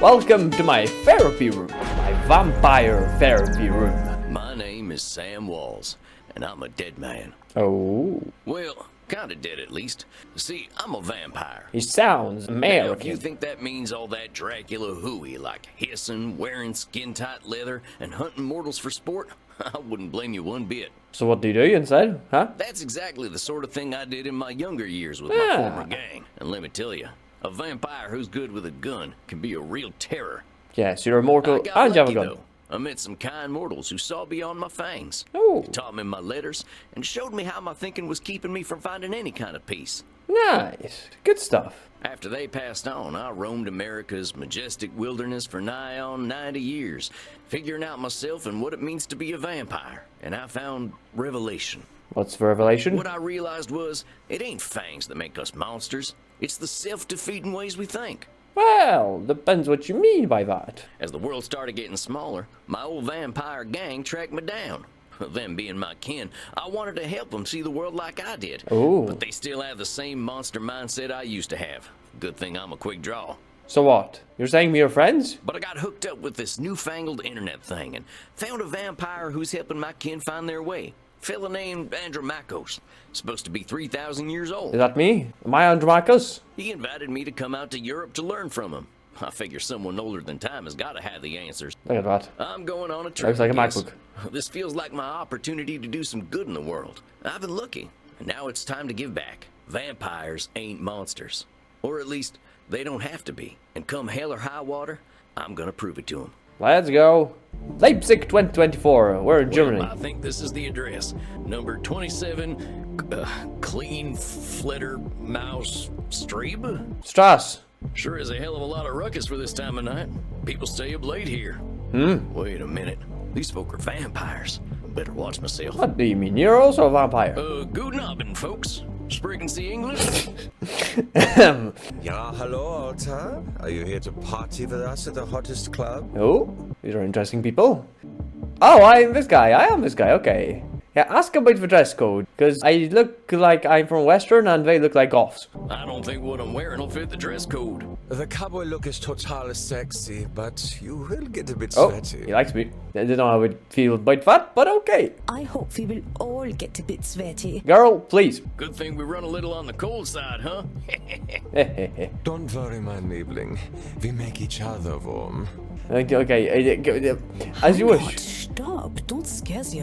Welcome to my therapy room, my vampire therapy room. My name is Sam Walls, and I'm a dead man. Oh. Well, kinda dead at least. See, I'm a vampire. He sounds Now, American. if you think that means all that Dracula hooey, like hissing, wearing skin-tight leather, and hunting mortals for sport, I wouldn't blame you one bit. So what do you do instead, huh? That's exactly the sort of thing I did in my younger years with Yeah. my former gang. And let me tell you, a vampire who's good with a gun can be a real terror. Yes, you're immortal I got and you have a lucky, gun. though. I met some kind mortals who saw beyond my fangs. Oh. They taught me my letters and showed me how my thinking was keeping me from finding any kind of peace. Nice. Good stuff. After they passed on, I roamed America's majestic wilderness for nigh on 90 years, figuring out myself and what it means to be a vampire. And I found revelation. What's the revelation? What I realized was, it ain't fangs that make us monsters. It's the self-defeating ways we think. Well, depends what you mean by that. As the world started getting smaller, my old vampire gang tracked me down. Them being my kin, I wanted to help them see the world like I did. Ooh. But they still have the same monster mindset I used to have. Good thing I'm a quick draw. So what? You're saying we are friends? But I got hooked up with this newfangled internet thing and found a vampire who's helping my kin find their way. Fella named Andromachos. Supposed to be 3,000 years old. Is that me? Am I Andromachus? He invited me to come out to Europe to learn from him. I figure someone older than time has got to have the answers. Look at that. I'm going on a trip. Looks like a I guess. MacBook. This feels like my opportunity to do some good in the world. I've been lucky, and now it's time to give back. Vampires ain't monsters. Or at least, they don't have to be. And come hell or high water, I'm gonna prove it to them. Let's go. Leipzig 2024. We're in Germany. Well, I think this is the address. Number 27, Clean Flitter Mouse Strebe? Strass. Sure is a hell of a lot of ruckus for this time of night. People stay up late here. Wait a minute. These folk are vampires. Better watch myself. What do you mean? You're also a vampire. Guten Abend, folks. Sprechen Sie English? Ja, hello, Alta. Are you here to party with us at the hottest club? Oh, these are interesting people. Oh, I'm this guy. I am this guy. Okay. Yeah, ask about the dress code, because I look like I'm from Western and they look like Goths. I don't think what I'm wearing will fit the dress code. The cowboy look is total sexy, but you will get a bit Oh, sweaty. he likes me. I don't know how I would feel about that, but okay. I hope we will all get a bit sweaty. Girl, please. Good thing we run a little on the cold side, huh? Don't worry, my Liebling. We make each other warm. Okay, as you God, wish. stop. Don't scare the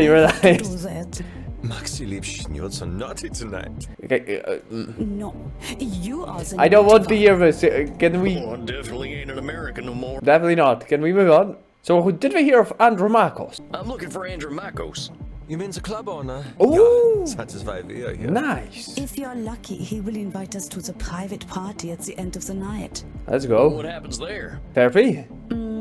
You were Do nice. that. Maxi Liebchen, you're so naughty tonight. Okay, No, you are the I don't want to naughty hear this. Can we? Oh, I definitely ain't an American no more. Definitely not. Can we move on? So, did we hear of Andromachos? I'm looking for Andromachos. You mean the club owner? Ooh. Ja, das ist why we are here. Nice. If you're lucky, he will invite us to the private party at the end of the night. Let's go. What happens there? Therapy?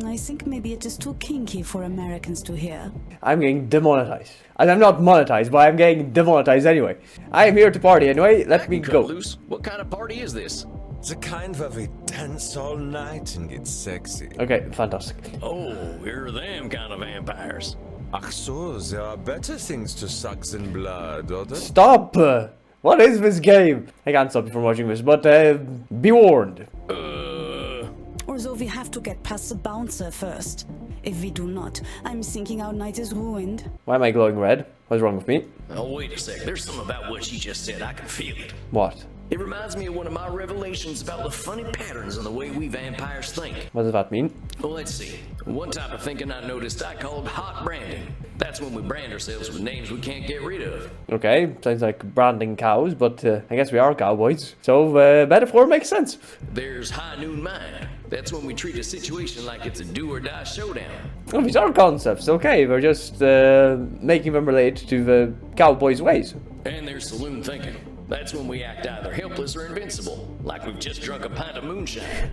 I think maybe it is too kinky for Americans to hear. I'm getting demonetized. And I'm not monetized, but I'm getting demonetized anyway. I am here to party anyway. Let me Cut go. loose. What kind of party is this? The kind where we dance all night and get sexy. Okay, fantastic. Oh, here are them kind of vampires. Ach so, there are better things to suck than blood, oder? Stop! What is this game? I can't stop you from watching this, but be warned. Although we have to get past the bouncer first. If we do not, I'm thinking our night is ruined. Why am I glowing red? What's wrong with me? Oh, wait a sec. There's something about what you just said. I can feel it. What? It reminds me of one of my revelations about the funny patterns in the way we vampires think. What does that mean? Well, let's see. One type of thinking I noticed I called hot branding. That's when we brand ourselves with names we can't get rid of. Okay, sounds like branding cows, but I guess we are cowboys. So, metaphor makes sense. There's high noon mind. That's when we treat a situation like it's a do or die showdown. Oh, these are concepts, okay. We're just making them relate to the cowboys' ways. And there's saloon thinking. That's when we act either helpless or invincible, like we've just drunk a pint of moonshine.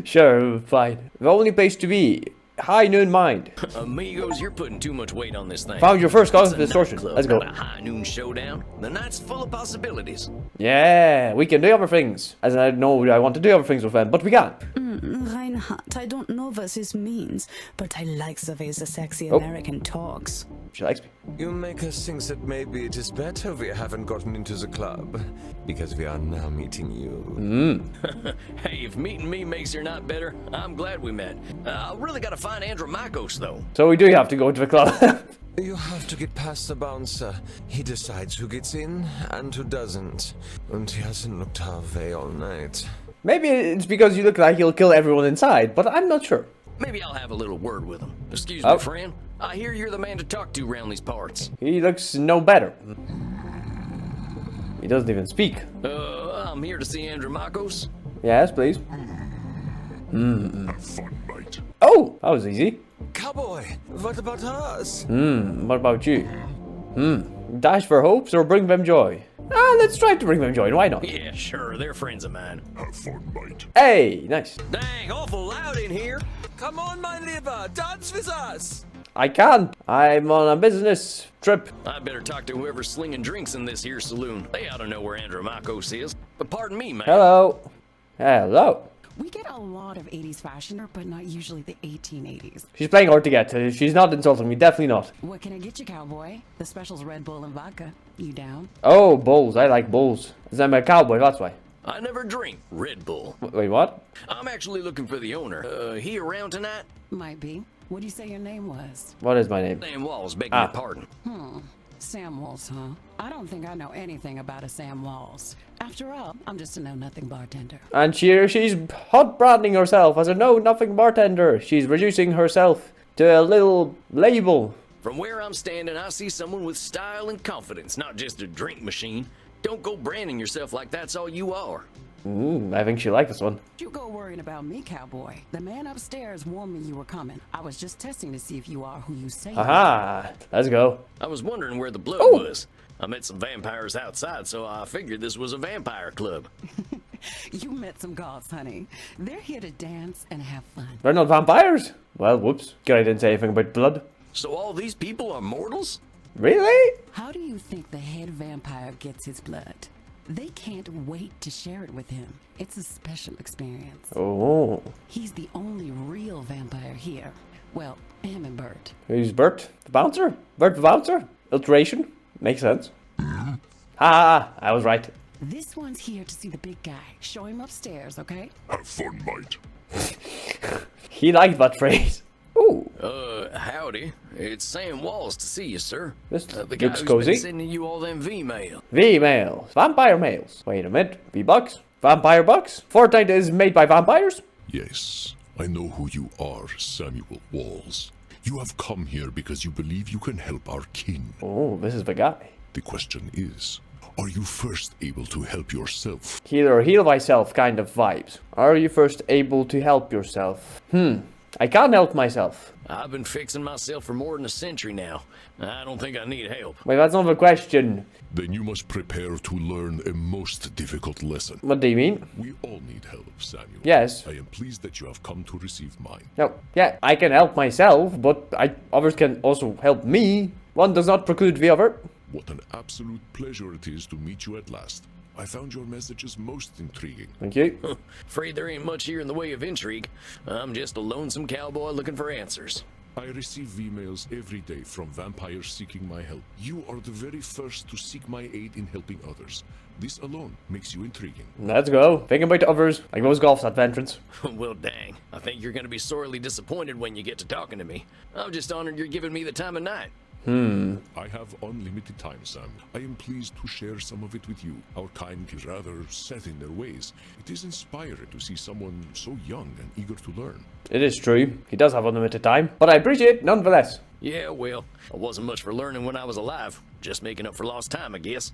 Sure, fine. The only place to be high noon mind. Amigos, you're putting too much weight on this thing. Found your first cause of It's a distortion. nightclub, Let's go. not a high noon showdown. The night's full of possibilities. Yeah, we can do other things. As I know I want to do other things with them, but we can't. Reinhardt, I don't know what this means, but I like the way the sexy Oh. American talks. She likes me. You make us think that maybe it is better we haven't gotten into the club, because we are now meeting you. Hey, if meeting me makes your night better, I'm glad we met. I really gotta find Andromachos, though. So we do have to go to the club. You have to get past the bouncer. He decides who gets in and who doesn't. And he hasn't looked our way all night. Maybe it's because you look like you'll kill everyone inside, but I'm not sure. Maybe I'll have a little word with him. Excuse Oh. me, friend. I hear you're the man to talk to around these parts. He looks no better. He doesn't even speak. I'm here to see Andromachos. Yes, please. Have fun, mate. Oh, that was easy. Cowboy, what about us? What about you? Dash for hopes or bring them joy? Let's try to bring them joy. Why not? Yeah, sure, they're friends of mine. Have fun, mate. Hey, nice. Dang, awful loud in here. Come on, my liver, dance with us! I can't. I'm on a business trip. I better talk to whoever's slinging drinks in this here saloon. They ought to know where Andromachos is. But pardon me, man. Hello. Hello. We get a lot of 80s fashion, but not usually the 1880s. She's playing hard to get to. She's not insulting me. Definitely not. What can I get you, cowboy? The special's Red Bull and vodka. You down? Oh, bulls. I like bulls. 'Cause I'm a cowboy, that's why. I never drink Red Bull. Wait, what? I'm actually looking for the owner. He around tonight? Might be. What do you say your name was? What is my name? Sam Walls, begging Ah. your pardon. Sam Walls, huh? I don't think I know anything about a Sam Walls. After all, I'm just a know-nothing bartender. And she's hot branding herself as a know-nothing bartender. She's reducing herself to a little label. From where I'm standing, I see someone with style and confidence, not just a drink machine. Don't go branding yourself like that's all you are. I think she liked this one. You go worrying about me, cowboy. The man upstairs warned me you were coming. I was just testing to see if you are who you say you are. Aha! Let's go. I was wondering where the blood Oh. was. I met some vampires outside, so I figured this was a vampire club. You met some goths, honey. They're here to dance and have fun. They're not vampires? Well, whoops. Good I didn't say anything about blood. So all these people are mortals? Really? How do you think the head vampire gets his blood? They can't wait to share it with him. It's a special experience. Oh. He's the only real vampire here. Well, him and Bert. Who's Bert? The bouncer? Bert the bouncer? Alteration? Makes sense. Ha! I was right. This one's here to see the big guy. Show him upstairs, okay? Have fun, mate. He liked that phrase. Ooh. Howdy. It's Sam Walls to see you, sir. This The guy looks who's cozy. been sending you all them V-mail. V-males. Vampire males. Wait a minute. V-bucks? Vampire bucks? Fortnite is made by vampires? Yes, I know who you are, Samuel Walls. You have come here because you believe you can help our kin. Oh, this is the guy. The question is, are you first able to help yourself? Heal or heal thyself kind of vibes. Are you first able to help yourself? I can't help myself. I've been fixing myself for more than a century now. I don't think I need help. Wait, that's not the question. Then you must prepare to learn a most difficult lesson. What do you mean? We all need help, Samuel. Yes. I am pleased that you have come to receive mine. No. Yeah, I can help myself, but others can also help me. One does not preclude the other. What an absolute pleasure it is to meet you at last. I found your messages most intriguing. Thank you. Afraid there ain't much here in the way of intrigue. I'm just a lonesome cowboy looking for answers. I receive emails every day from vampires seeking my help. You are the very first to seek my aid in helping others. This alone makes you intriguing. Let's go. Think about others, like those golfs at Ventrance. Well, dang. I think you're gonna be sorely disappointed when you get to talking to me. I'm just honored you're giving me the time of night. I have unlimited time, Sam. I am pleased to share some of it with you. Our kind is rather set in their ways. It is inspiring to see someone so young and eager to learn. It is true. He does have unlimited time, but I appreciate it nonetheless. Yeah, well, I wasn't much for learning when I was alive. Just making up for lost time, I guess.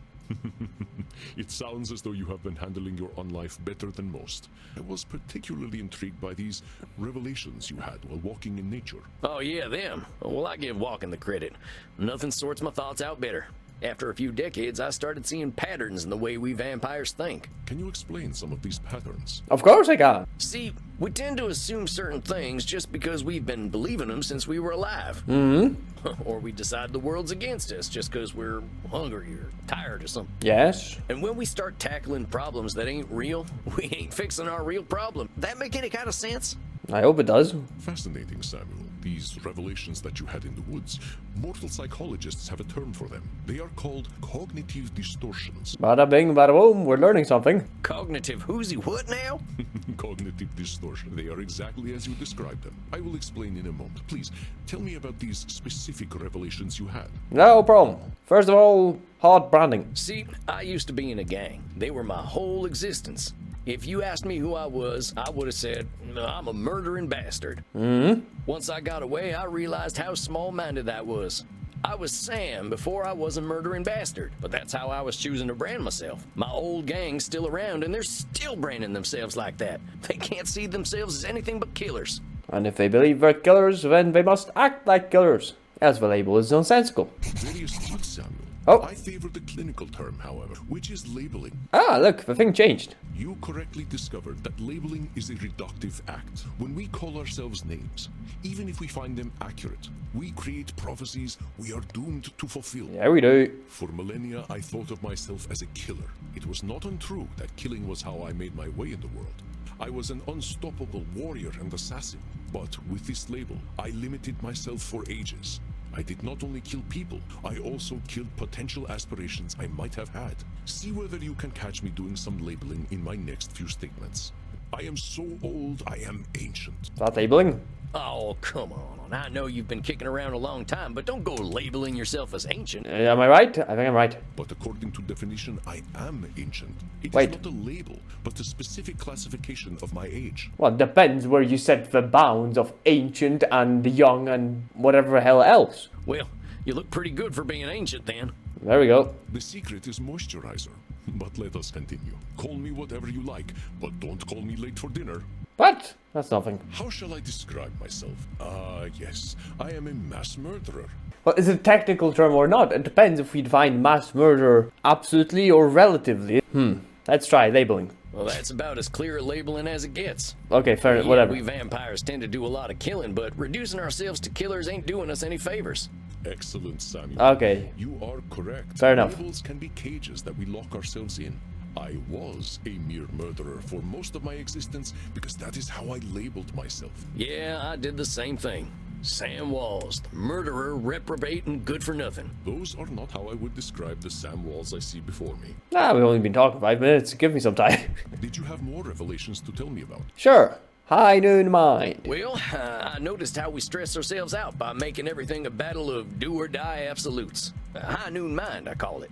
It sounds as though you have been handling your own life better than most. I was particularly intrigued by these revelations you had while walking in nature. Oh, yeah, them. Well, I give walking the credit. Nothing sorts my thoughts out better. After a few decades, I started seeing patterns in the way we vampires think. Can you explain some of these patterns? Of course I can. See, we tend to assume certain things just because we've been believing them since we were alive. Or we decide the world's against us just because we're hungry or tired or something. Yes. And when we start tackling problems that ain't real, we ain't fixing our real problem. That make any kind of sense? I hope it does. Fascinating, Samuel. These revelations that you had in the woods, mortal psychologists have a term for them. They are called cognitive distortions. Bada bing, bada boom, we're learning something. Cognitive whoozy what now? Cognitive distortion. They are exactly as you described them. I will explain in a moment. Please, tell me about these specific revelations you had. No problem. First of all, hard branding. See, I used to be in a gang. They were my whole existence. If you asked me who I was, I would have said, I'm a murdering bastard. Once I got away, I realized how small-minded that was. I was Sam before I was a murdering bastard, but that's how I was choosing to brand myself. My old gang's still around, and they're still branding themselves like that. They can't see themselves as anything but killers. And if they believe they're killers, then they must act like killers. Else the label is nonsensical. Very astute, Samuel. Oh. I favor the clinical term, however, which is labeling. Ah, look, the thing changed. You correctly discovered that labeling is a reductive act. When we call ourselves names, even if we find them accurate, we create prophecies we are doomed to fulfill. Yeah, we do. For millennia, I thought of myself as a killer. It was not untrue that killing was how I made my way in the world. I was an unstoppable warrior and assassin. But with this label, I limited myself for ages. I did not only kill people, I also killed potential aspirations I might have had. See whether you can catch me doing some labeling in my next few statements. I am so old, I am ancient. That labeling? Oh, come on. I know you've been kicking around a long time, but don't go labeling yourself as ancient. Am I right? I think I'm right. But according to definition, I am ancient. It Wait. is not a label, but a specific classification of my age. Well, it depends where you set the bounds of ancient and young and whatever the hell else. Well, you look pretty good for being ancient then. There we go. The secret is moisturizer. But let us continue. Call me whatever you like, but don't call me late for dinner. What? That's nothing. How shall I describe myself? Yes, I am a mass murderer. Well, is it a technical term or not? It depends if we define mass murder absolutely or relatively. Let's try labeling. Well, that's about as clear a labeling as it gets. Okay, fair, Yeah, whatever. we vampires tend to do a lot of killing, but reducing ourselves to killers ain't doing us any favors. Excellent, Samuel. Okay. You are correct. Fair enough. Labels can be cages that we lock ourselves in. I was a mere murderer for most of my existence because that is how I labeled myself. Yeah, I did the same thing. Sam Walls, murderer, reprobate, and good for nothing. Those are not how I would describe the Sam Walls I see before me. Nah, we've only been talking 5 minutes. Give me some time. Did you have more revelations to tell me about? Sure. High noon mind. Well, I noticed how we stress ourselves out by making everything a battle of do-or-die absolutes. High noon mind, I call it.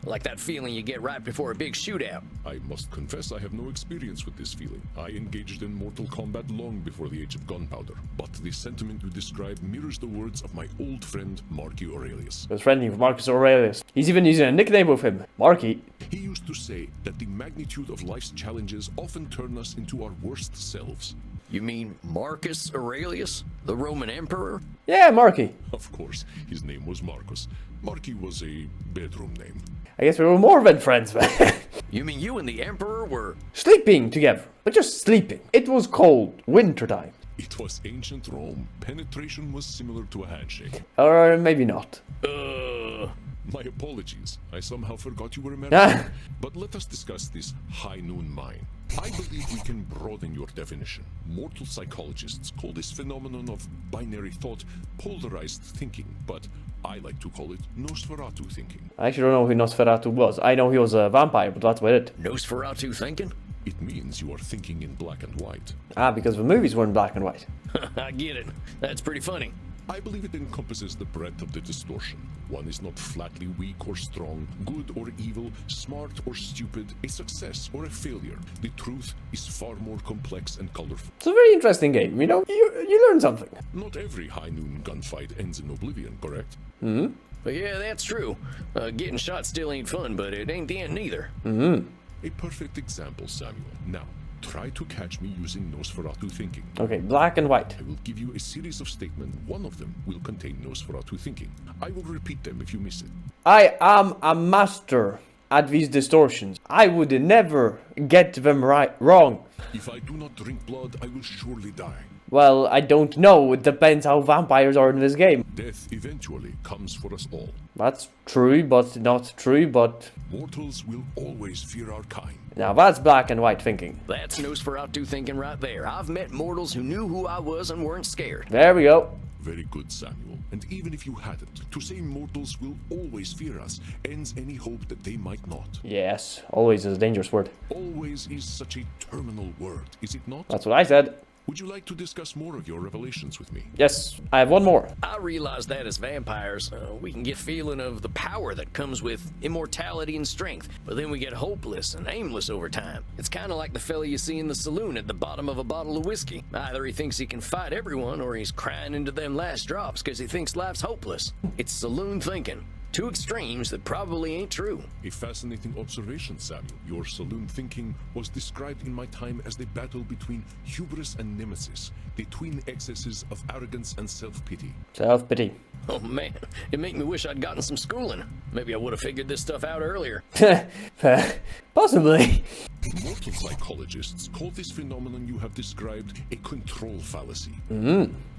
Like that feeling you get right before a big shootout. I must confess I have no experience with this feeling. I engaged in mortal combat long before the age of gunpowder. But the sentiment you describe mirrors the words of my old friend Marcus Aurelius. He was friendly with Marcus Aurelius. He's even using a nickname with him. Marky. He used to say that the magnitude of life's challenges often turn us into our worst selves. You mean Marcus Aurelius, the Roman emperor? Yeah, Marky. Of course, his name was Marcus. Marky was a bedroom name. I guess we were more than friends, man. You mean you and the emperor were... Sleeping together. But just sleeping. It was cold. Wintertime. It was ancient Rome. Penetration was similar to a handshake. Or maybe not. My apologies. I somehow forgot you were Ah. American. But let us discuss this high noon mind. I believe we can broaden your definition. Mortal psychologists call this phenomenon of binary thought polarized thinking, but I like to call it Nosferatu thinking. I actually don't know who Nosferatu was. I know he was a vampire, but that's about it. Nosferatu thinking? It means you are thinking in black and white. Ah, because the movies were in black and white. I get it. That's pretty funny. I believe it encompasses the breadth of the distortion. One is not flatly weak or strong, good or evil, smart or stupid, a success or a failure. The truth is far more complex and colorful. It's a very interesting game, you know? You learn something. Not every high noon gunfight ends in oblivion, correct? But yeah, that's true. Getting shot still ain't fun, but it ain't the end neither. A perfect example, Samuel. Now, try to catch me using Nosferatu thinking. Okay, black and white. I will give you a series of statements. One of them will contain Nosferatu thinking. I will repeat them if you miss it. I am a master at these distortions. I would never get them wrong. If I do not drink blood, I will surely die. Well, I don't know. It depends how vampires are in this game. Death eventually comes for us all. That's true, but not true, but... Mortals will always fear our kind. Now that's black and white thinking. That's Nosferatu thinking right there. I've met mortals who knew who I was and weren't scared. There we go. Very good, Samuel. And even if you hadn't, to say mortals will always fear us ends any hope that they might not. Yes, always is a dangerous word. Always is such a terminal word, is it not? That's what I said. Would you like to discuss more of your revelations with me? Yes, I have one more. I realize that as vampires, we can get feeling of the power that comes with immortality and strength, but then we get hopeless and aimless over time. It's kind of like the fella you see in the saloon at the bottom of a bottle of whiskey. Either he thinks he can fight everyone, or he's crying into them last drops because he thinks life's hopeless. It's saloon thinking. Two extremes that probably ain't true. A fascinating observation, Samuel. Your saloon thinking was described in my time as the battle between hubris and nemesis, the twin excesses of arrogance and self-pity. Self-pity. Oh man, it make me wish I'd gotten some schooling. Maybe I would have figured this stuff out earlier. Possibly. Mortal psychologists call this phenomenon you have described a control fallacy.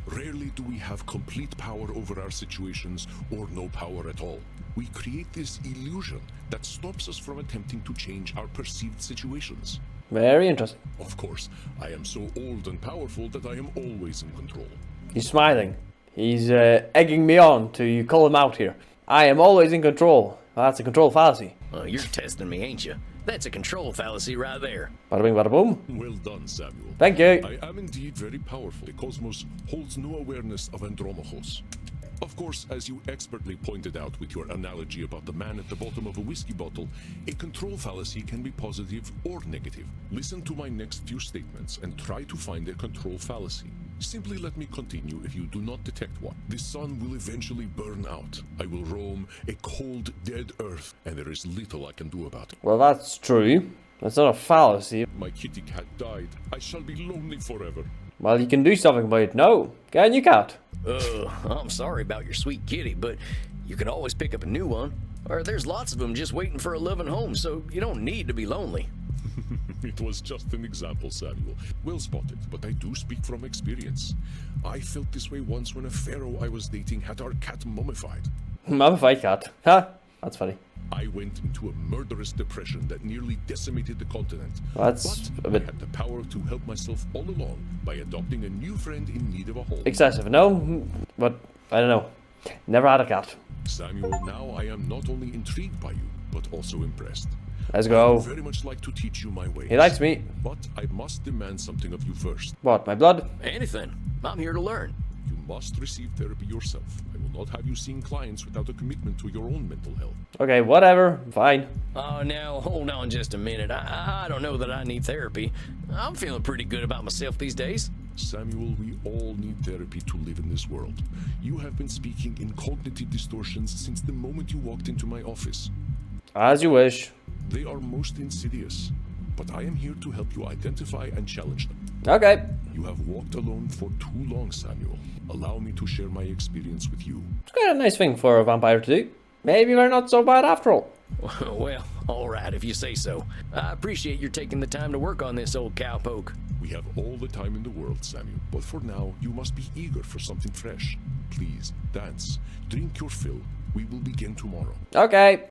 Rarely do we have complete power over our situations or no power at all. We create this illusion that stops us from attempting to change our perceived situations. Very interesting. Of course, I am so old and powerful that I am always in control. He's smiling. He's egging me on to call him out here. I am always in control. That's a control fallacy. Well, you're testing me, ain't you? That's a control fallacy right there. Bada bing, bada boom. Well done, Samuel. Thank you. I am indeed very powerful. The cosmos holds no awareness of Andromachos. Of course, as you expertly pointed out with your analogy about the man at the bottom of a whiskey bottle, a control fallacy can be positive or negative. Listen to my next few statements and try to find a control fallacy. Simply let me continue if you do not detect one. The sun will eventually burn out. I will roam a cold, dead earth, and there is little I can do about it. Well, that's true. That's not a fallacy. My kitty cat died. I shall be lonely forever. Well, you can do something about it. No. Can you, cat? I'm sorry about your sweet kitty, but you can always pick up a new one. Or there's lots of them just waiting for a loving home, so you don't need to be lonely. It was just an example, Samuel. Well spotted, but I do speak from experience. I felt this way once when a pharaoh I was dating had our cat mummified. Mummified cat. Huh? That's funny. I went into a murderous depression that nearly decimated the continent. That's but a bit I had the power to help myself all along by adopting a new friend in need of a home. excessive. No? But, I don't know. Never had a cat. Samuel, now I am not only intrigued by you, but also impressed. Let's I go. would very much like to teach you my ways. He likes me. But I must demand something of you first. What, my blood? Anything. I'm here to learn. You must receive therapy yourself. I will not have you seeing clients without a commitment to your own mental health. Okay, whatever. Fine. Oh, now, hold on just a minute. I don't know that I need therapy. I'm feeling pretty good about myself these days. Samuel, we all need therapy to live in this world. You have been speaking in cognitive distortions since the moment you walked into my office. As you wish. They are most insidious, but I am here to help you identify and challenge them. Okay. You have walked alone for too long, Samuel. Allow me to share my experience with you. It's quite a nice thing for a vampire to do. Maybe we're not so bad after all. Well, all right, if you say so. I appreciate your taking the time to work on this old cowpoke. We have all the time in the world, Samuel, but for now, you must be eager for something fresh. Please, dance, drink your fill. We will begin tomorrow. Okay.